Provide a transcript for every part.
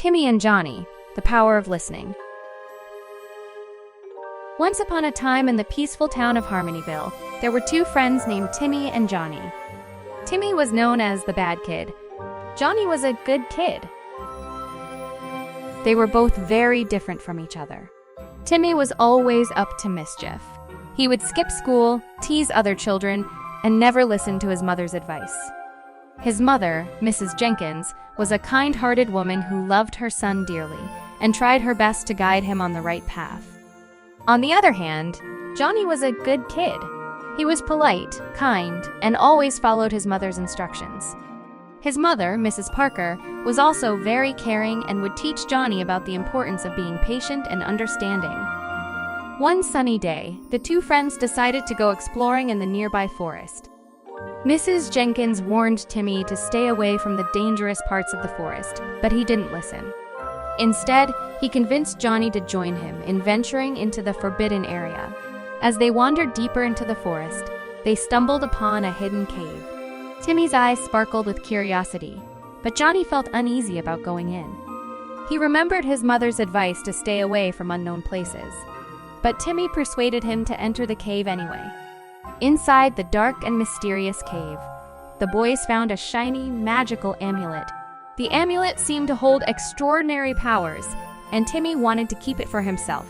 Timmy and Johnny, the power of listening. Once upon a time in the peaceful town of Harmonyville, there were two friends named Timmy and Johnny. Timmy was known as the bad kid. Johnny was a good kid. They were both very different from each other. Timmy was always up to mischief. He would skip school, tease other children, and never listen to his mother's advice. His mother, Mrs. Jenkins, was a kind-hearted woman who loved her son dearly and tried her best to guide him on the right path. On the other hand, Johnny was a good kid. He was polite, kind, and always followed his mother's instructions. His mother, Mrs. Parker, was also very caring and would teach Johnny about the importance of being patient and understanding. One sunny day, the two friends decided to go exploring in the nearby forest. Mrs. Jenkins warned Timmy to stay away from the dangerous parts of the forest, but he didn't listen. Instead, he convinced Johnny to join him in venturing into the forbidden area. As they wandered deeper into the forest, they stumbled upon a hidden cave. Timmy's eyes sparkled with curiosity, but Johnny felt uneasy about going in. He remembered his mother's advice to stay away from unknown places, but Timmy persuaded him to enter the cave anyway. Inside the dark and mysterious cave, the boys found a shiny, magical amulet. The amulet seemed to hold extraordinary powers, and Timmy wanted to keep it for himself.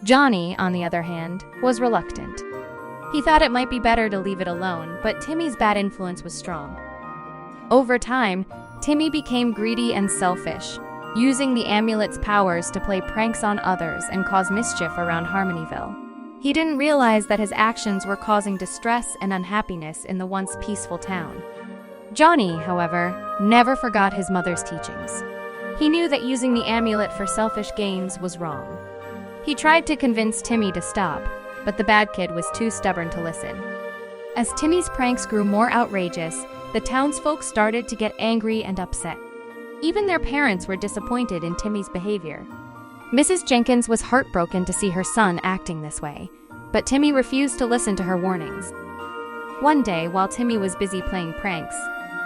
Johnny, on the other hand, was reluctant. He thought it might be better to leave it alone, but Timmy's bad influence was strong. Over time, Timmy became greedy and selfish, using the amulet's powers to play pranks on others and cause mischief around Harmonyville. He didn't realize that his actions were causing distress and unhappiness in the once peaceful town. Johnny, however, never forgot his mother's teachings. He knew that using the amulet for selfish gains was wrong. He tried to convince Timmy to stop, but the bad kid was too stubborn to listen. As Timmy's pranks grew more outrageous, the townsfolk started to get angry and upset. Even their parents were disappointed in Timmy's behavior. Mrs. Jenkins was heartbroken to see her son acting this way, but Timmy refused to listen to her warnings. One day, while Timmy was busy playing pranks,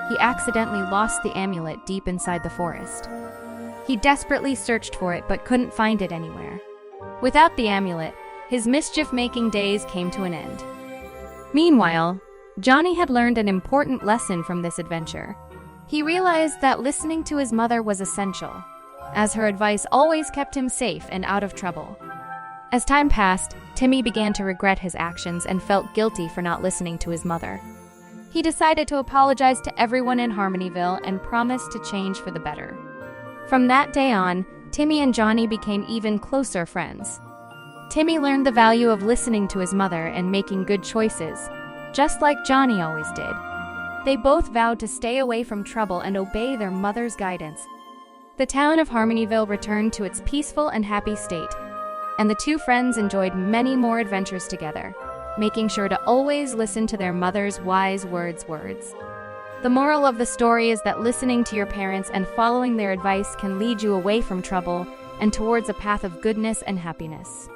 he accidentally lost the amulet deep inside the forest. He desperately searched for it but couldn't find it anywhere. Without the amulet, his mischief-making days came to an end. Meanwhile, Johnny had learned an important lesson from this adventure. He realized that listening to his mother was essential, as her advice always kept him safe and out of trouble. As time passed, Timmy began to regret his actions and felt guilty for not listening to his mother. He decided to apologize to everyone in Harmonyville and promised to change for the better. From that day on, Timmy and Johnny became even closer friends. Timmy learned the value of listening to his mother and making good choices, just like Johnny always did. They both vowed to stay away from trouble and obey their mother's guidance. The town of Harmonyville returned to its peaceful and happy state, and the two friends enjoyed many more adventures together, making sure to always listen to their mother's wise words. The moral of the story is that listening to your parents and following their advice can lead you away from trouble and towards a path of goodness and happiness.